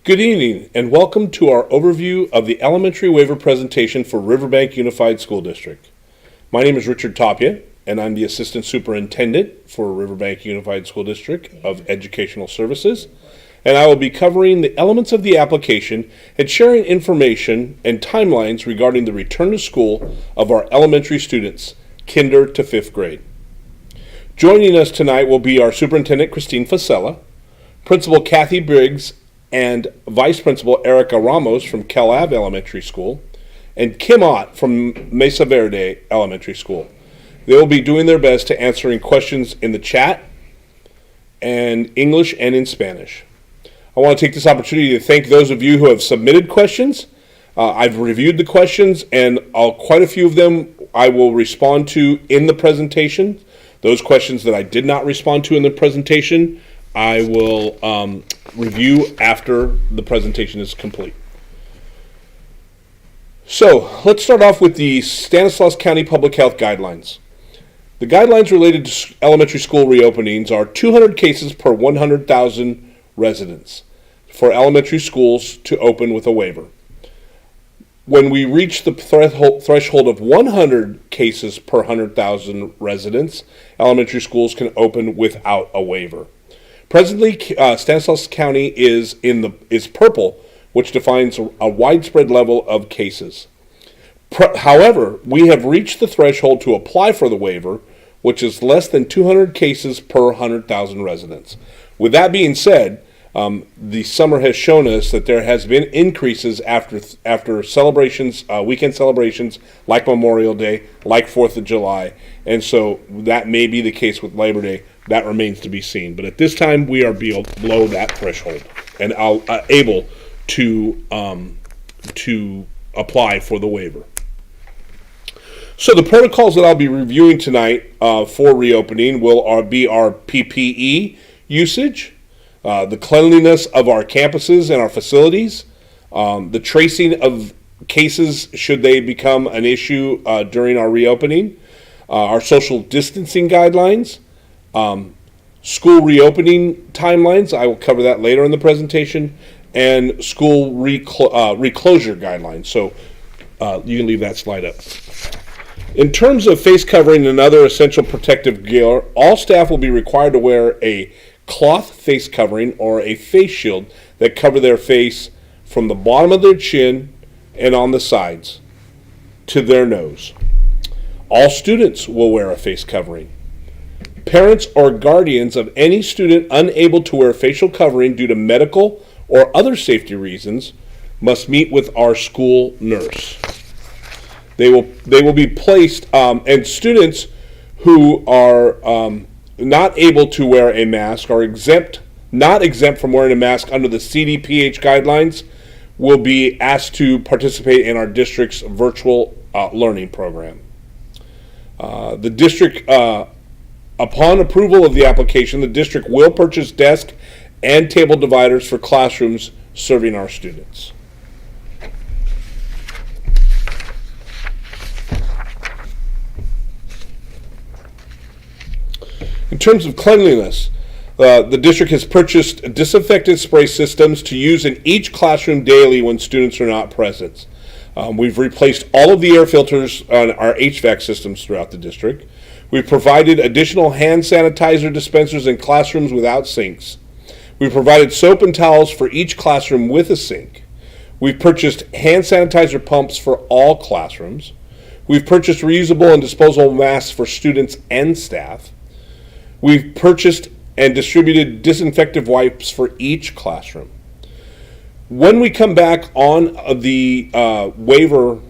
Good evening, and welcome to our overview of the elementary waiver presentation for Riverbank Unified School District. My name is Richard Tapia, and I'm the Assistant Superintendent for Riverbank Unified School District of Educational Services, and I will be covering the elements of the application and sharing information and timelines regarding the return to school of our elementary students, kinder to 5th grade. Joining us tonight will be our Superintendent Christine Fasella, Principal Kathy Briggs, and Vice Principal Erica Ramos from Cal Ave Elementary School, and Kim Ott from Mesa Verde Elementary School. They will be doing their best to answering questions in the chat, and English and in Spanish. I want to take this opportunity to thank those of you who have submitted questions. I've reviewed the questions, and quite a few of them I will respond to in the presentation. Those questions that I did not respond to in the presentation, I will review after the presentation is complete. So let's start off with the Stanislaus County Public Health Guidelines. The guidelines related to elementary school reopenings are 200 cases per 100,000 residents for elementary schools to open with a waiver. When we reach the threshold of 100 cases per 100,000 residents, elementary schools can open without a waiver. Presently, Stanislaus County is purple, which defines a widespread level of cases. However, we have reached the threshold to apply for the waiver, which is less than 200 cases per 100,000 residents. With that being said, the summer has shown us that there has been increases after celebrations, weekend celebrations like Memorial Day, like 4th of July, and so that may be the case with Labor Day. That remains to be seen. But at this time, we are below that threshold and able to apply for the waiver. So the protocols that I'll be reviewing tonight for reopening will be our PPE usage, the cleanliness of our campuses and our facilities, the tracing of cases should they become an issue during our reopening, our social distancing guidelines, school reopening timelines, I will cover that later in the presentation, and school reclosure guidelines. So you can leave that slide up. In terms of face covering and other essential protective gear, all staff will be required to wear a cloth face covering or a face shield that cover their face from the bottom of their chin and on the sides to their nose. All students will wear a face covering. Parents or guardians of any student unable to wear facial covering due to medical or other safety reasons must meet with our school nurse. They will be placed, and students who are not able to wear a mask are not exempt from wearing a mask under the CDPH guidelines will be asked to participate in our district's virtual learning program. The district, upon approval of the application, the district will purchase desk and table dividers for classrooms serving our students. In terms of cleanliness, the district has purchased disinfectant spray systems to use in each classroom daily when students are not present. We've replaced all of the air filters on our HVAC systems throughout the district. We've provided additional hand sanitizer dispensers in classrooms without sinks. We've provided soap and towels for each classroom with a sink. We've purchased hand sanitizer pumps for all classrooms. We've purchased reusable and disposable masks for students and staff. We've purchased and distributed disinfectant wipes for each classroom. When we come back on the waiver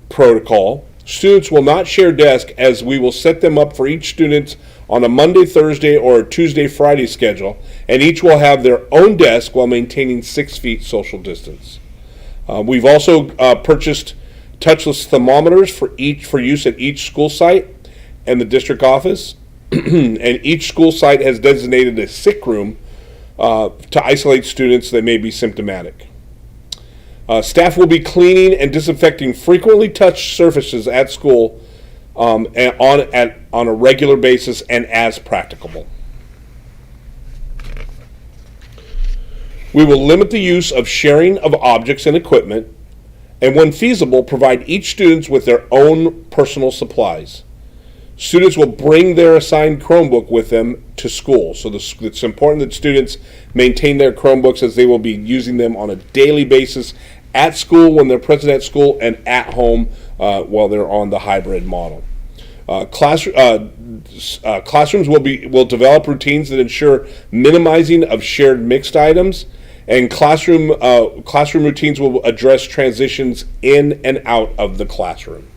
protocol, students will not share desk, as we will set them up for each student on a Monday, Thursday, or a Tuesday, Friday schedule, and each will have their own desk while maintaining 6 feet social distance. We've also purchased touchless thermometers for use at each school site and the district office, and each school site has designated a sick room to isolate students that may be symptomatic. Staff will be cleaning and disinfecting frequently touched surfaces at school on a regular basis and as practicable. We will limit the use of sharing of objects and equipment, and when feasible, provide each student with their own personal supplies. Students will bring their assigned Chromebook with them to school. So it's important that students maintain their Chromebooks, as they will be using them on a daily basis at school when they're present at school, and at home while they're on the hybrid model. Classrooms will develop routines that ensure minimizing of shared mixed items, and classroom routines will address transitions in and out of the classroom.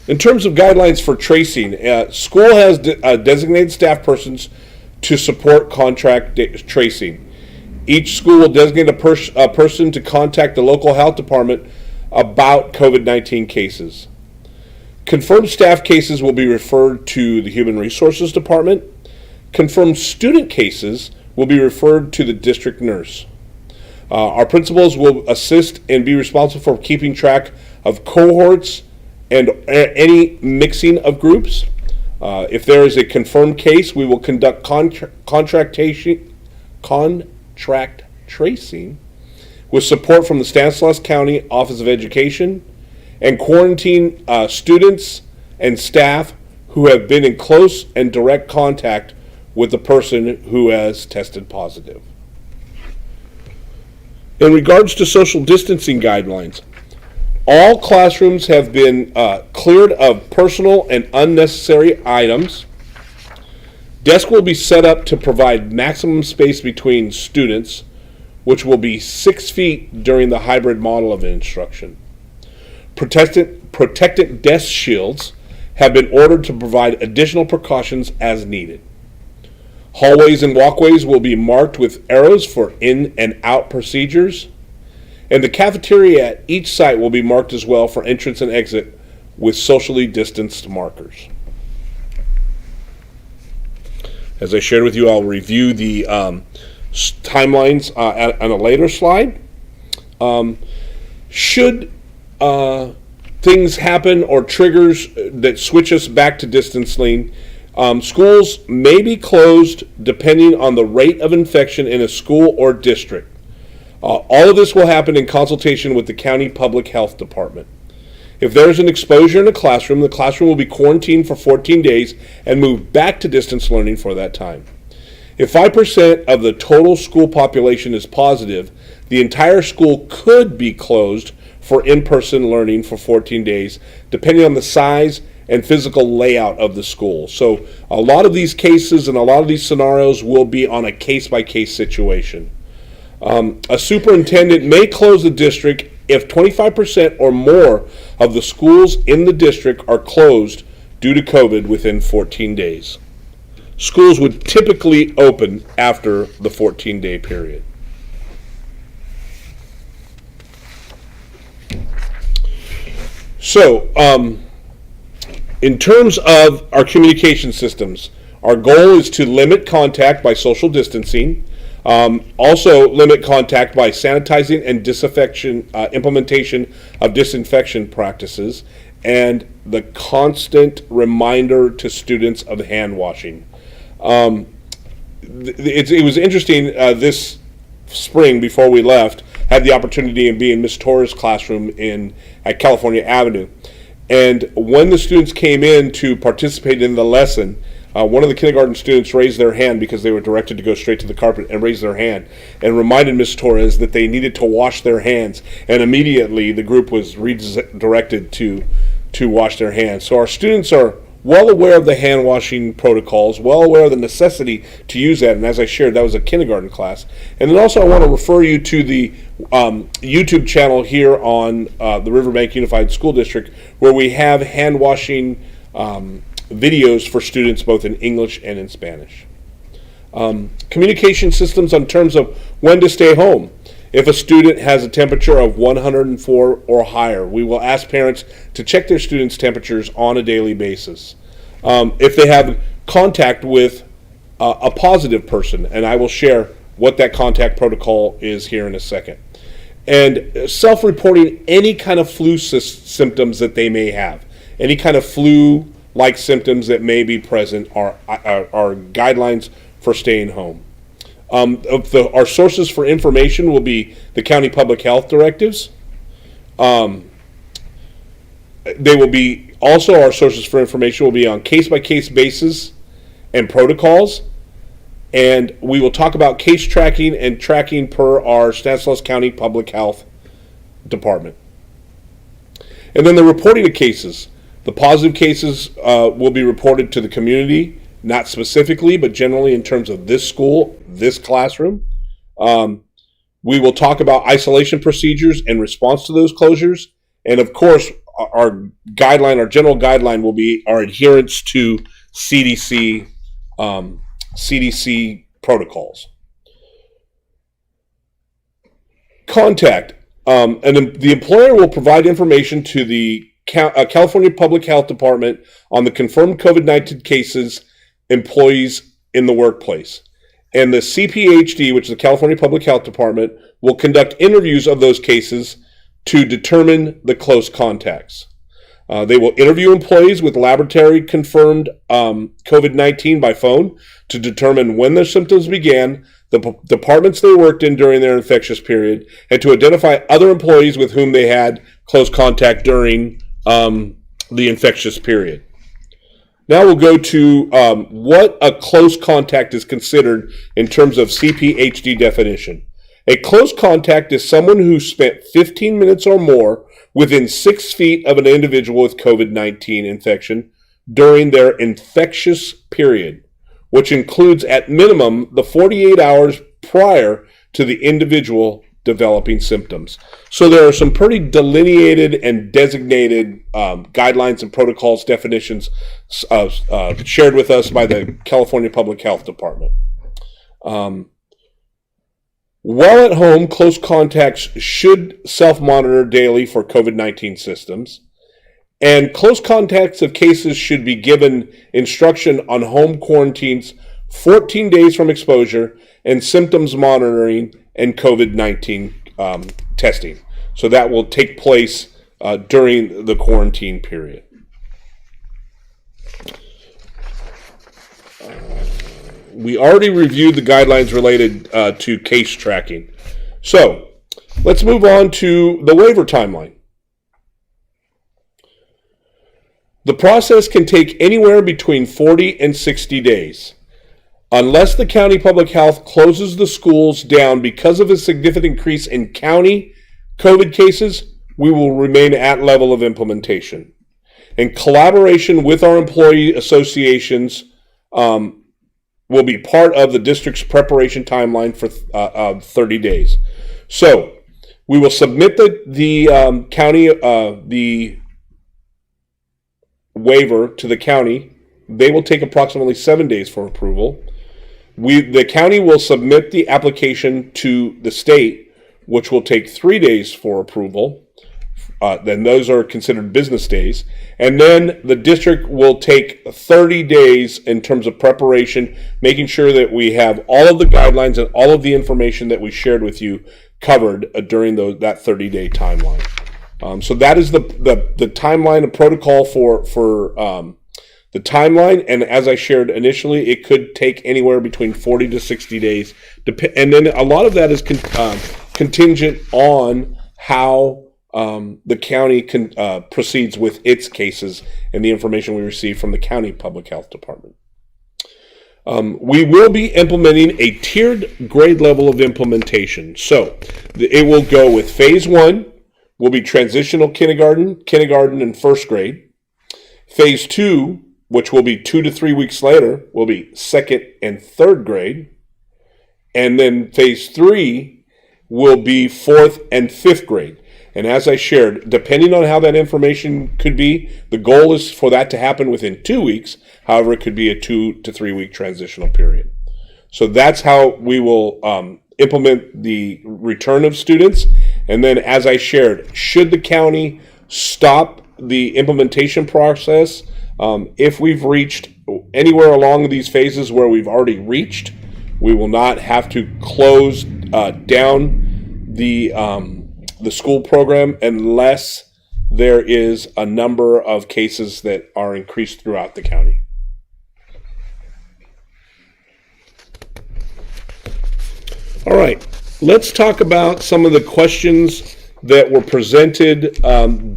In terms of guidelines for tracing, school has designated staff persons to support contact tracing. Each school will designate a person to contact the local health department about COVID-19 cases. Confirmed staff cases will be referred to the Human Resources Department. Confirmed student cases will be referred to the district nurse. Our principals will assist and be responsible for keeping track of cohorts and any mixing of groups. If there is a confirmed case, we will conduct contract tracing with support from the Stanislaus County Office of Education, and quarantine students and staff who have been in close and direct contact with the person who has tested positive. In regards to social distancing guidelines, all classrooms have been cleared of personal and unnecessary items. Desks will be set up to provide maximum space between students, which will be 6 feet during the hybrid model of instruction. Protected desk shields have been ordered to provide additional precautions as needed. Hallways and walkways will be marked with arrows for in and out procedures, and the cafeteria at each site will be marked as well for entrance and exit with socially distanced markers. As I shared with you, I'll review the timelines on a later slide. Should things happen or triggers that switch us back to distancing, schools may be closed depending on the rate of infection in a school or district. All of this will happen in consultation with the county public health department. If there is an exposure in a classroom, the classroom will be quarantined for 14 days and moved back to distance learning for that time. If 5% of the total school population is positive, the entire school could be closed for in-person learning for 14 days, depending on the size and physical layout of the school. So a lot of these cases and a lot of these scenarios will be on a case-by-case situation. A superintendent may close the district if 25% or more of the schools in the district are closed due to COVID within 14 days. Schools would typically open after the 14-day period. So, in terms of our communication systems, our goal is to limit contact by social distancing, also limit contact by sanitizing and disinfection, implementation of disinfection practices, and the constant reminder to students of hand washing. It was interesting this spring before we left, had the opportunity to be in Miss Torres' classroom at California Avenue. And when the students came in to participate in the lesson, one of the kindergarten students raised their hand because they were directed to go straight to the carpet, and raised their hand and reminded Miss Torres that they needed to wash their hands. And immediately the group was redirected to wash their hands. So our students are well aware of the hand washing protocols, well aware of the necessity to use that. And as I shared, that was a kindergarten class. And then also I want to refer you to the YouTube channel here on the Riverbank Unified School District, where we have hand washing videos for students both in English and in Spanish. Communication systems on terms of when to stay home. If a student has a temperature of 104 or higher, we will ask parents to check their students' temperatures on a daily basis. If they have contact with a positive person, and I will share what that contact protocol is here in a second. And self-reporting any kind of flu symptoms that they may have, any kind of flu-like symptoms that may be present are guidelines for staying home. Our sources for information will be the county public health directives. They will be also, our sources for information will be on case-by-case basis and protocols. And we will talk about case tracking and tracking per our Stanislaus County Public Health Department. And then the reporting of cases. The positive cases will be reported to the community, not specifically, but generally in terms of this school, this classroom. We will talk about isolation procedures in response to those closures. And of course, our general guideline will be our adherence to CDC protocols. Contact. And the employer will provide information to the California Public Health Department on the confirmed COVID-19 cases, employees in the workplace. And the CPHD, which is the California Public Health Department, will conduct interviews of those cases to determine the close contacts. They will interview employees with laboratory confirmed COVID-19 by phone to determine when their symptoms began, the departments they worked in during their infectious period, and to identify other employees with whom they had close contact during the infectious period. Now we'll go to what a close contact is considered in terms of CPHD definition. A close contact is someone who spent 15 minutes or more within 6 feet of an individual with COVID-19 infection during their infectious period, which includes at minimum the 48 hours prior to the individual developing symptoms. So there are some pretty delineated and designated guidelines and protocols definitions shared with us by the California Public Health Department. While at home, close contacts should self-monitor daily for COVID-19 systems, and close contacts of cases should be given instruction on home quarantines 14 days from exposure and symptoms monitoring and COVID-19 testing. So that will take place during the quarantine period. We already reviewed the guidelines related to case tracking. So let's move on to the waiver timeline. The process can take anywhere between 40 and 60 days. Unless the county public health closes the schools down because of a significant increase in county COVID cases, we will remain at level of implementation. In collaboration with our employee associations, will be part of the district's preparation timeline for 30 days. So we will submit the county the waiver to the county. They will take approximately 7 days for approval. The county will submit the application to the state, which will take 3 days for approval. Then those are considered business days. And then the district will take 30 days in terms of preparation, making sure that we have all of the guidelines and all of the information that we shared with you covered during that 30-day timeline. So that is the timeline and protocol for the timeline. And as I shared initially, it could take anywhere between 40 to 60 days. And then a lot of that is contingent on how the county proceeds with its cases and the information we receive from the county public health department. We will be implementing a tiered grade level of implementation. So it will go with phase 1 will be transitional kindergarten and first grade. Phase 2, which will be 2 to 3 weeks later, will be second and third grade. And then phase 3 will be fourth and fifth grade. And as I shared, depending on how that information could be, the goal is for that to happen within 2 weeks. However, it could be a 2 to 3 week transitional period. So that's how we will implement the return of students. And then as I shared, should the county stop the implementation process, if we've reached anywhere along these phases where we've already reached, we will not have to close down the school program unless there is a number of cases that are increased throughout the county. All right, let's talk about some of the questions that were presented that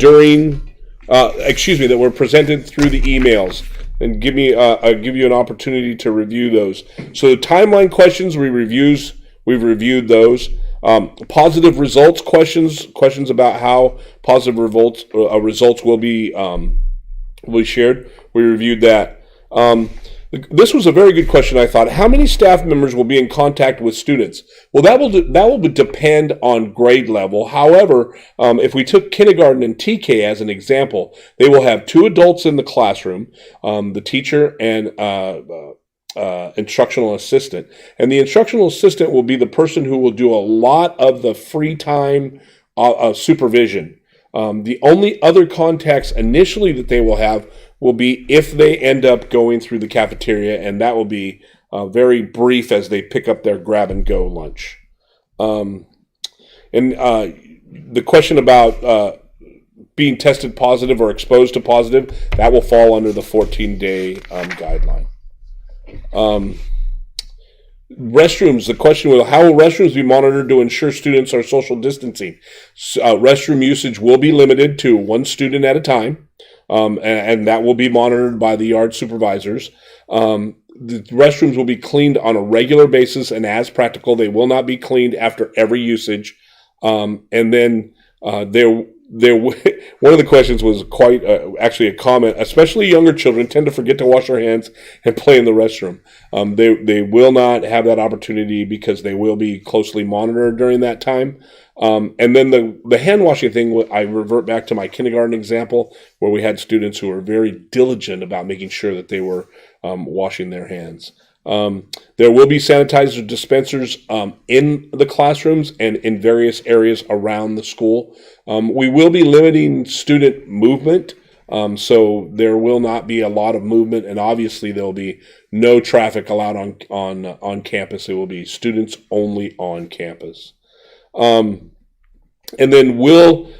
were presented through the emails, and give you an opportunity to review those. So the timeline questions we've reviewed those. Positive results questions about how positive results will be shared. We reviewed that. This was a very good question, I thought. How many staff members will be in contact with students? Well, that will depend on grade level. However, if we took kindergarten and TK as an example, they will have 2 adults in the classroom, the teacher and instructional assistant. And the instructional assistant will be the person who will do a lot of the free time supervision. The only other contacts initially that they will have will be if they end up going through the cafeteria, and that will be very brief as they pick up their grab-and-go lunch. And the question about being tested positive or exposed to positive, that will fall under the 14-day guideline. Restrooms, the question was, how will restrooms be monitored to ensure students are social distancing? Restroom usage will be limited to 1 student at a time. And that will be monitored by the yard supervisors. The restrooms will be cleaned on a regular basis, and as practical, they will not be cleaned after every usage. And then one of the questions was quite actually a comment. Especially younger children tend to forget to wash their hands and play in the restroom. They will not have that opportunity because they will be closely monitored during that time. And then the hand washing thing, I revert back to my kindergarten example where we had students who were very diligent about making sure that they were washing their hands. There will be sanitizer dispensers in the classrooms and in various areas around the school. We will be limiting student movement, so there will not be a lot of movement, and obviously there will be no traffic allowed on campus. It will be students only on campus. And then will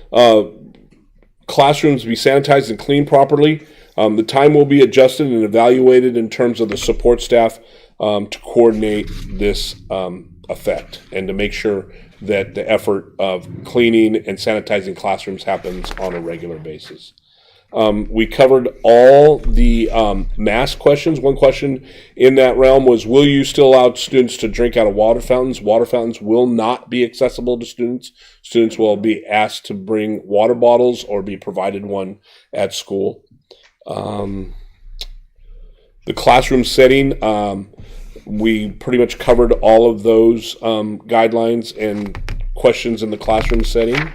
classrooms be sanitized and cleaned properly? The time will be adjusted and evaluated in terms of the support staff to coordinate this effect and to make sure that the effort of cleaning and sanitizing classrooms happens on a regular basis. We covered all the mask questions. One question in that realm was, will you still allow students to drink out of water fountains? Water fountains will not be accessible to students. Students will be asked to bring water bottles or be provided one at school. The classroom setting, we pretty much covered all of those guidelines and questions in the classroom setting.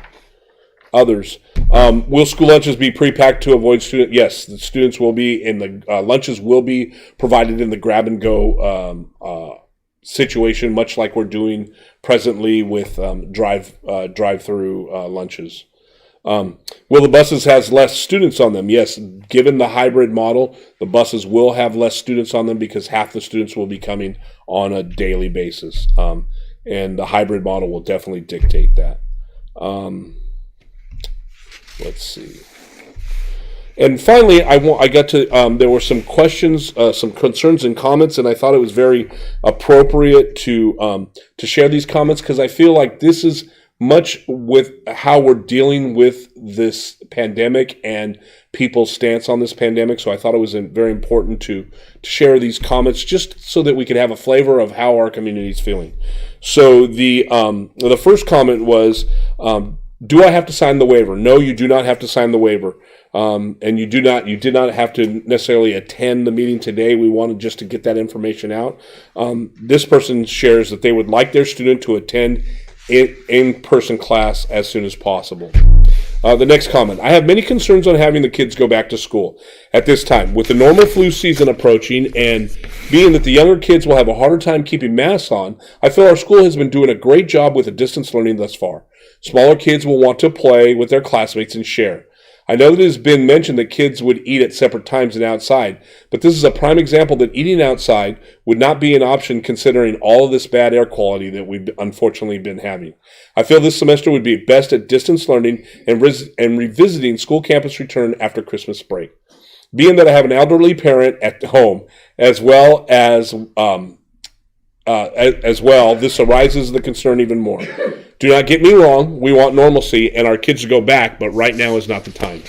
Others. Will school lunches be pre-packed to avoid student? Yes, the students will be in the lunches will be provided in the grab-and-go situation, much like we're doing presently with drive-through lunches. Will the buses have less students on them? Yes, given the hybrid model, the buses will have less students on them because half the students will be coming on a daily basis. And the hybrid model will definitely dictate that. Let's see. And finally, I got to, there were some questions, some concerns and comments, and I thought it was very appropriate to share these comments because I feel like this is much with how we're dealing with this pandemic and people's stance on this pandemic. So I thought it was very important to share these comments just so that we could have a flavor of how our community is feeling. So the first comment was, do I have to sign the waiver? No, you do not have to sign the waiver. And you did not have to necessarily attend the meeting today. We wanted just to get that information out. This person shares that they would like their student to attend in-person class as soon as possible. The next comment, I have many concerns on having the kids go back to school at this time. With the normal flu season approaching and being that the younger kids will have a harder time keeping masks on, I feel our school has been doing a great job with the distance learning thus far. Smaller kids will want to play with their classmates and share. I know that it has been mentioned that kids would eat at separate times and outside, but this is a prime example that eating outside would not be an option considering all of this bad air quality that we've unfortunately been having. I feel this semester would be best at distance learning and revisiting school campus return after Christmas break. Being that I have an elderly parent at home, as well as as well, this arises the concern even more. Do not get me wrong, we want normalcy and our kids to go back, but right now is not the time.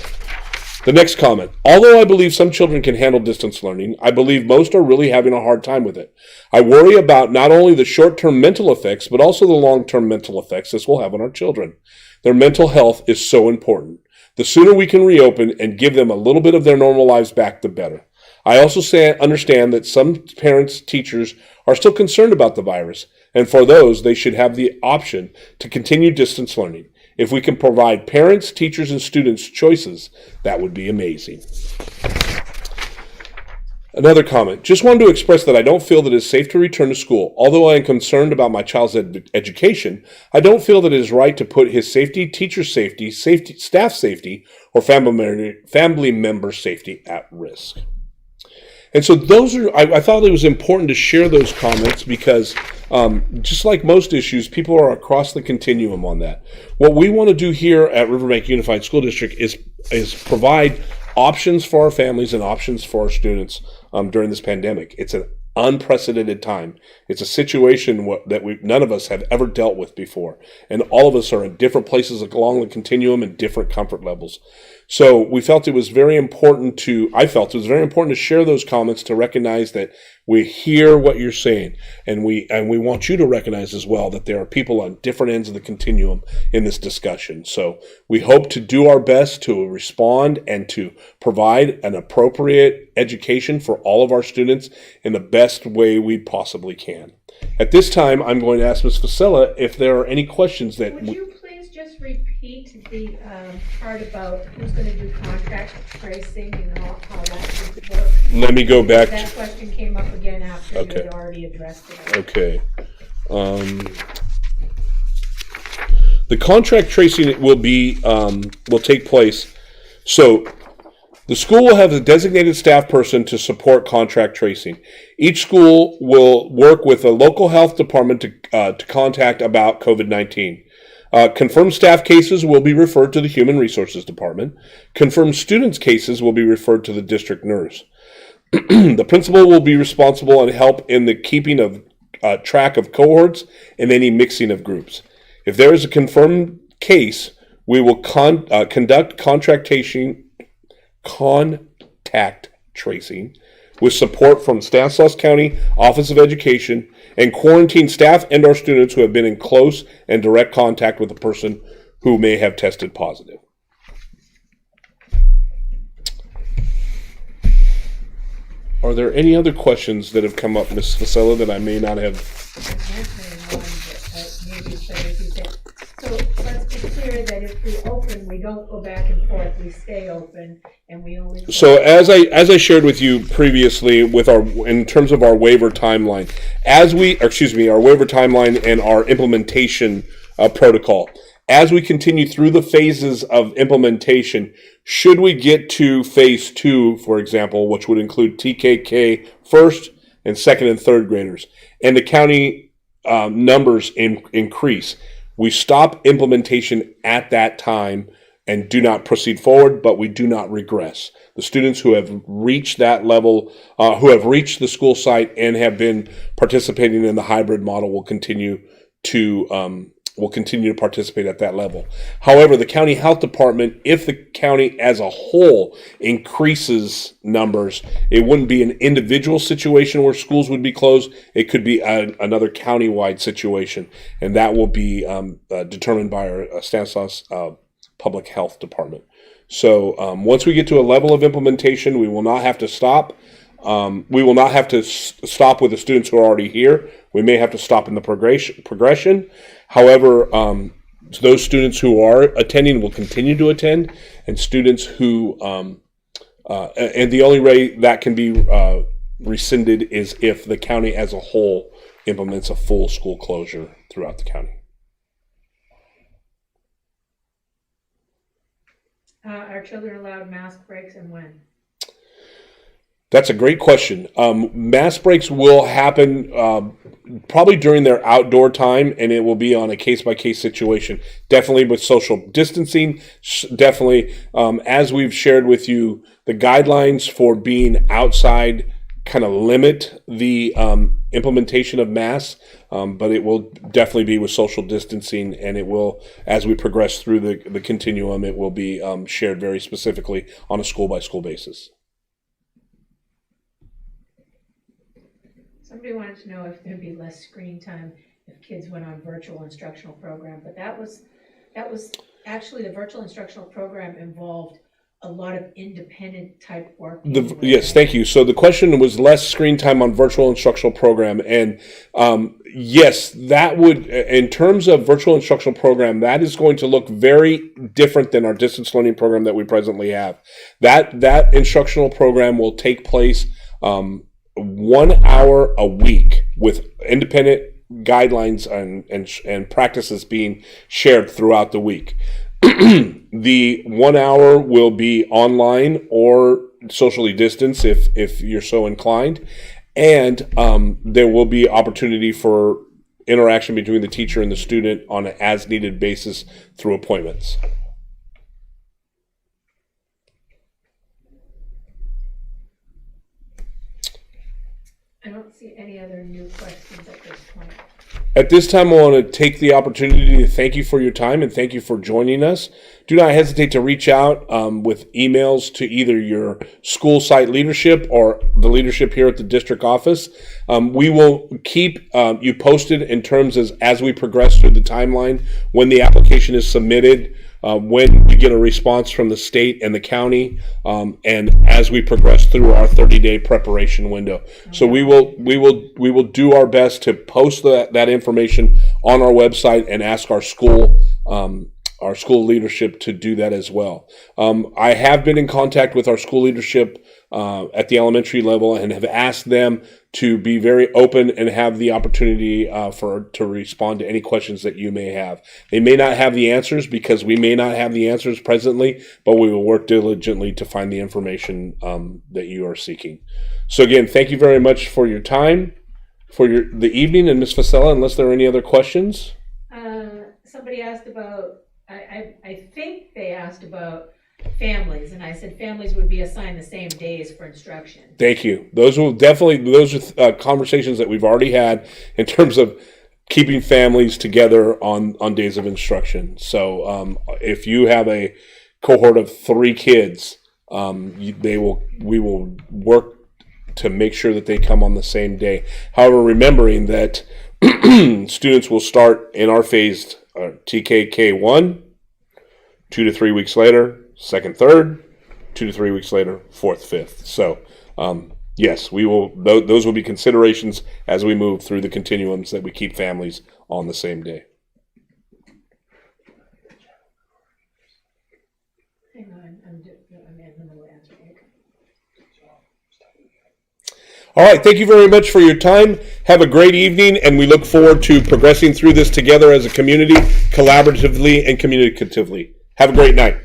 The next comment. Although I believe some children can handle distance learning, I believe most are really having a hard time with it. I worry about not only the short-term mental effects, but also the long-term mental effects this will have on our children. Their mental health is so important. The sooner we can reopen and give them a little bit of their normal lives back, the better. I also understand that some parents, teachers are still concerned about the virus, and for those, they should have the option to continue distance learning. If we can provide parents, teachers, and students choices, that would be amazing. Another comment. Just wanted to express that I don't feel that it is safe to return to school. Although I am concerned about my child's education, I don't feel that it is right to put his safety, teacher safety, staff safety, or family member safety at risk. And so those are, I thought it was important to share those comments because just like most issues, people are across the continuum on that. What we want to do here at Riverbank Unified School District is provide options for our families and options for our students during this pandemic. It's an unprecedented time. It's a situation that none of us have ever dealt with before. And all of us are in different places along the continuum and different comfort levels. So we felt it was very important I felt it was very important to share those comments to recognize that we hear what you're saying. And we want you to recognize as well that there are people on different ends of the continuum in this discussion. So we hope to do our best to respond and to provide an appropriate education for all of our students in the best way we possibly can. At this time, I'm going to ask Ms. Facilla if there are any questions that... Would you please just repeat the part about who's going to do contract tracing and how that would work? Let me go back. That question came up again after you had already addressed it. Okay. The contract tracing will take place. So the school will have a designated staff person to support contract tracing. Each school will work with a local health department to contact about COVID-19. Confirmed staff cases will be referred to the Human Resources Department. Confirmed students' cases will be referred to the district nurse. The principal will be responsible and help in the keeping of track of cohorts and any mixing of groups. If there is a confirmed case, we will conduct contact tracing with support from Stanislaus County Office of Education and quarantine staff and our students who have been in close and direct contact with a person who may have tested positive. Are there any other questions that have come up, Ms. Facilla, that I may not have? So let's be clear that if we open, we don't go back and forth. We stay open, and we only. So as I shared with you previously, in terms of our waiver timeline, our waiver timeline and our implementation protocol. As we continue through the phases of implementation, should we get to phase 2, for example, which would include TKK first and second and third graders, and the county numbers increase, we stop implementation at that time and do not proceed forward, but we do not regress. The students who have reached that level, who have reached the school site and have been participating in the hybrid model will continue to participate at that level. However, the county health department, if the county as a whole increases numbers, it wouldn't be an individual situation where schools would be closed. It could be another county-wide situation, and that will be determined by our Stanislaus Public Health Department. So once we get to a level of implementation, we will not have to stop. We will not have to stop with the students who are already here. We may have to stop in the progression. However, those students who are attending will continue to attend, and students who, and the only way that can be rescinded is if the county as a whole implements a full school closure throughout the county. Are children allowed mask breaks, and when? That's a great question. Mass breaks will happen probably during their outdoor time, and it will be on a case-by-case situation. Definitely with social distancing. Definitely, as we've shared with you, the guidelines for being outside kind of limit the implementation of masks, but it will definitely be with social distancing, and it will, as we progress through the continuum, it will be shared very specifically on a school-by-school basis. Somebody wanted to know if there'd be less screen time if kids went on virtual instructional program, but that was actually the virtual instructional program involved a lot of independent type work. Yes, thank you. So the question was less screen time on virtual instructional program, and yes, that would, in terms of virtual instructional program, that is going to look very different than our distance learning program that we presently have. That instructional program will take place 1 hour a week with independent guidelines and practices being shared throughout the week. The 1 hour will be online or socially distanced if you're so inclined, and there will be opportunity for interaction between the teacher and the student on an as needed basis through appointments. I don't see any other new questions at this point. At this time, I want to take the opportunity to thank you for your time and thank you for joining us. Do not hesitate to reach out with emails to either your school site leadership or the leadership here at the district office. We will keep you posted in terms as we progress through the timeline, when the application is submitted, when we get a response from the state and the county, and as we progress through our 30-day preparation window. So we will do our best to post that information on our website and ask our school leadership to do that as well. I have been in contact with our school leadership at the elementary level and have asked them to be very open and have the opportunity to respond to any questions that you may have. They may not have the answers because we may not have the answers presently, but we will work diligently to find the information that you are seeking. So again, thank you very much for your time, for the evening, and Ms. Fasella, unless there are any other questions. Somebody asked about, I think they asked about families, and I said families would be assigned the same days for instruction. Thank you. Those are conversations that we've already had in terms of keeping families together on days of instruction. So if you have a cohort of 3 kids, we will work to make sure that they come on the same day. However, remembering that students will start in our phased TKK1 2 to 3 weeks later, second, third, 2 to 3 weeks later, fourth, fifth. So, yes, we will. Those will be considerations as we move through the continuums, that we keep families on the same day. Hang on, I'm in the middle of answering. All right, thank you very much for your time. Have a great evening, and we look forward to progressing through this together as a community, collaboratively and communicatively. Have a great night.